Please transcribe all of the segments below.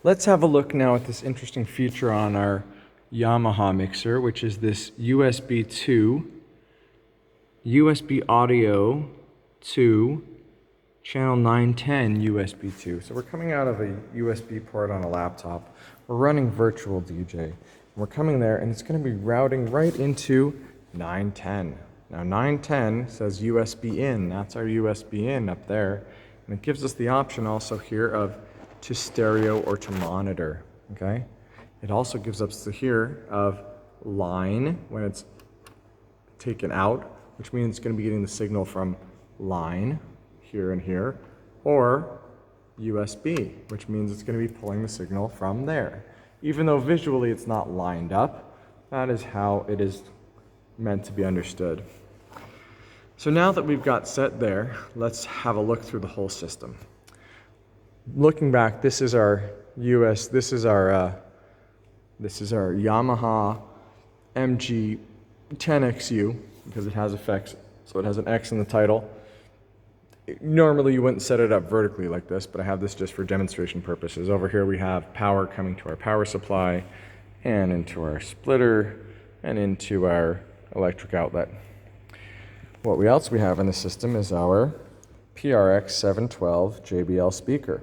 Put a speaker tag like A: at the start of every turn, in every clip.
A: Let's have a look now at this interesting feature on our Yamaha mixer, which is this USB 2, USB audio to channel 910 USB 2. So we're coming out of a USB port on a laptop. We're running Virtual DJ. And we're coming there and it's going to be routing right into 910. Now 910 says USB in. That's our USB in up there. And it gives us the option also here of to stereo or to monitor, okay? It also gives us the here of line when it's taken out, which means it's going to be getting the signal from line here and here, or USB, which means it's going to be pulling the signal from there. Even though visually it's not lined up, that is how it is meant to be understood. So now that we've got set there, let's have a look through the whole system. Looking back, this is our Yamaha MG 10XU, because it has effects, so it has an X in the title. Normally you wouldn't set it up vertically like this, but I have this just for demonstration purposes. Over here we have power coming to our power supply and into our splitter and into our electric outlet. What else we have in the system is our PRX 712 JBL speaker.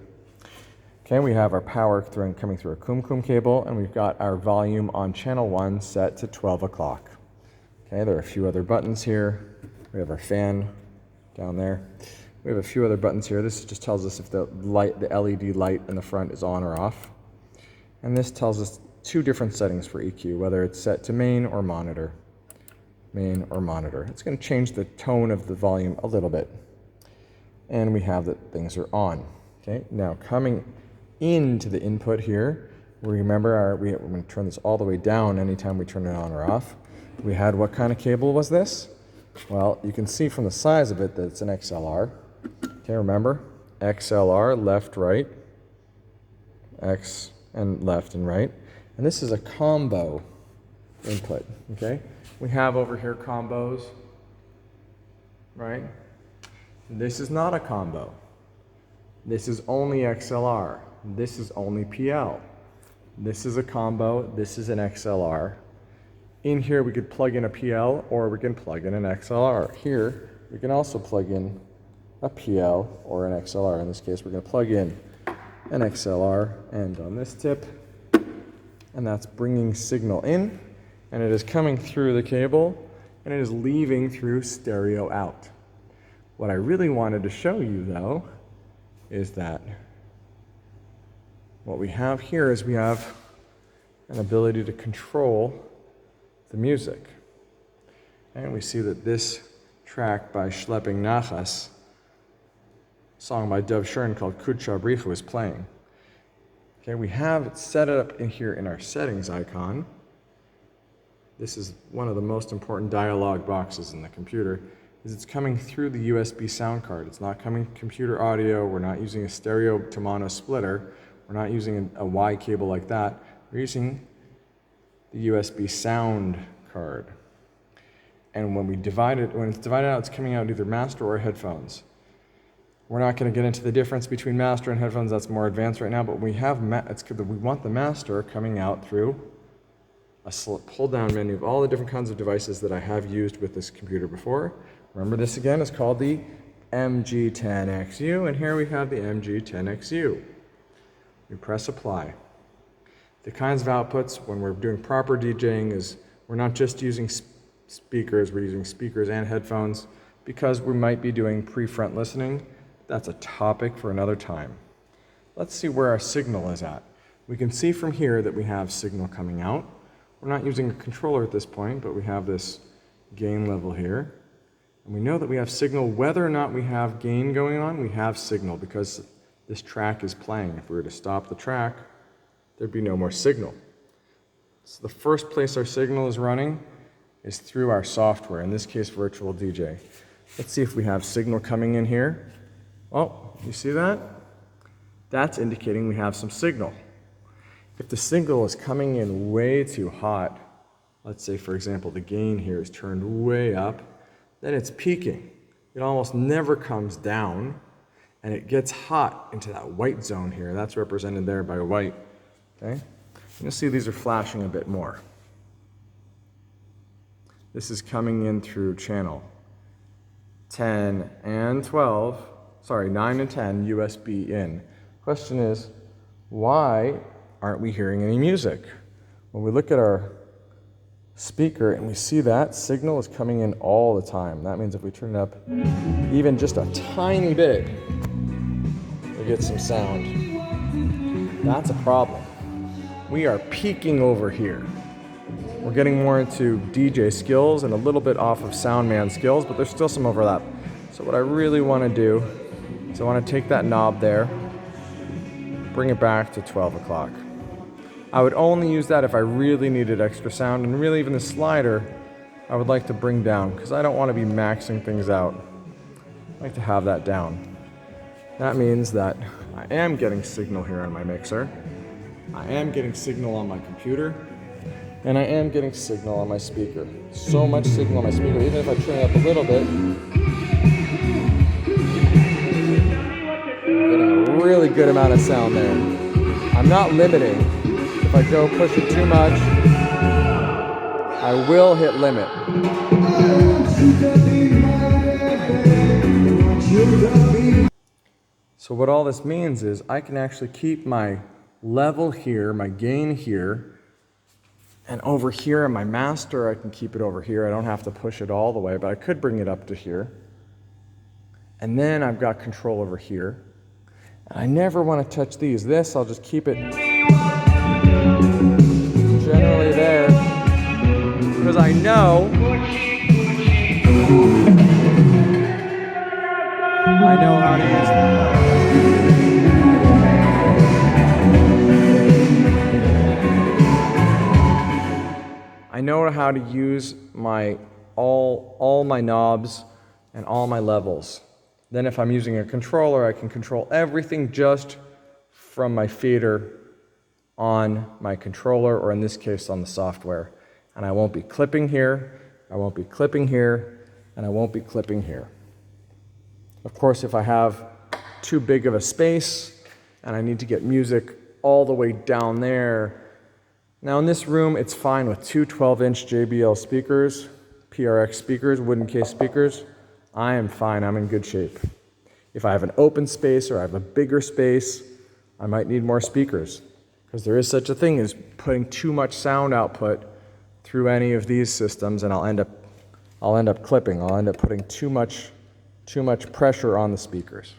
A: Okay, we have our power coming through a Kum cable, and we've got our volume on channel 1 set to 12 o'clock. Okay, there are a few other buttons here. We have our fan down there. We have a few other buttons here. This just tells us if the LED light in the front is on or off. And this tells us two different settings for EQ, whether it's set to main or monitor. Main or monitor. It's going to change the tone of the volume a little bit. And we have that things are on. Okay, now coming into the input here, remember we're going to turn this all the way down anytime we turn it on or off. We had, what kind of cable was this? Well, you can see from the size of it that it's an XLR. Okay, remember? XLR, left, right. X and left and right. And this is a combo input, okay? We have over here combos, right? This is not a combo. This is only XLR. This is only PL. This is a combo. This is an XLR. In here we could plug in a PL or we can plug in an XLR. Here we can also plug in a PL or an XLR. In this case we're going to plug in an XLR and on this tip, and that's bringing signal in, and it is coming through the cable and it is leaving through stereo out. What I really wanted to show you though is that what we have here is we have an ability to control the music. And we see that this track by Schlepping Nachas, song by Dov Shern called Kudsha Brichu, is playing. Okay, we have it set up in here in our settings icon. This is one of the most important dialog boxes in the computer, is it's coming through the USB sound card. It's not coming computer audio. We're not using a stereo to mono splitter. We're not using a Y cable like that. We're using the USB sound card. And when it's divided out, it's coming out either master or headphones. We're not going to get into the difference between master and headphones. That's more advanced right now, but we want the master coming out through a pull-down menu of all the different kinds of devices that I have used with this computer before. Remember, this again is called the MG10XU, and here we have the MG10XU. We press apply. The kinds of outputs when we're doing proper DJing is we're not just using speakers, we're using speakers and headphones because we might be doing pre-front listening. That's a topic for another time. Let's see where our signal is at. We can see from here that we have signal coming out. We're not using a controller at this point, but we have this gain level here. And we know that we have signal whether or not we have gain going on. We have signal because this track is playing. If we were to stop the track, there'd be no more signal. So the first place our signal is running is through our software, in this case Virtual DJ. Let's see if we have signal coming in here. Oh, you see that? That's indicating we have some signal. If the signal is coming in way too hot, let's say for example the gain here is turned way up, then it's peaking. It almost never comes down, and it gets hot into that white zone here. That's represented there by white. Okay? You'll see these are flashing a bit more. This is coming in through channel 10 and 12, sorry, 9 and 10 USB in. Question is, why aren't we hearing any music? When we look at our speaker and we see that signal is coming in all the time. That means if we turn it up even just a tiny bit, we get some sound. That's a problem. We are peaking over here. We're getting more into DJ skills and a little bit off of soundman skills, but there's still some overlap. So what I really want to do is I want to take that knob there, bring it back to 12 o'clock. I would only use that if I really needed extra sound, and really even the slider I would like to bring down because I don't want to be maxing things out. I like to have that down. That means that I am getting signal here on my mixer, I am getting signal on my computer, and I am getting signal on my speaker. So much signal on my speaker, even if I turn it up a little bit, getting a really good amount of sound there. I'm not limiting. If I go push it too much, I will hit limit. So what all this means is I can actually keep my level here, my gain here, and over here in my master, I can keep it over here. I don't have to push it all the way, but I could bring it up to here. And then I've got control over here. And I never want to touch these. This, I'll just keep it generally there. Because I know how to use them. I know how to use my all my knobs and all my levels. Then if I'm using a controller, I can control everything just from my fader on my controller, or in this case on the software. And I won't be clipping here, I won't be clipping here, and I won't be clipping here. Of course, if I have too big of a space and I need to get music all the way down there. Now in this room, it's fine with two 12-inch JBL speakers, PRX speakers, wooden case speakers. I am fine, I'm in good shape. If I have an open space or I have a bigger space, I might need more speakers, because there is such a thing as putting too much sound output through any of these systems, and I'll end up clipping. I'll end up putting too much pressure on the speakers.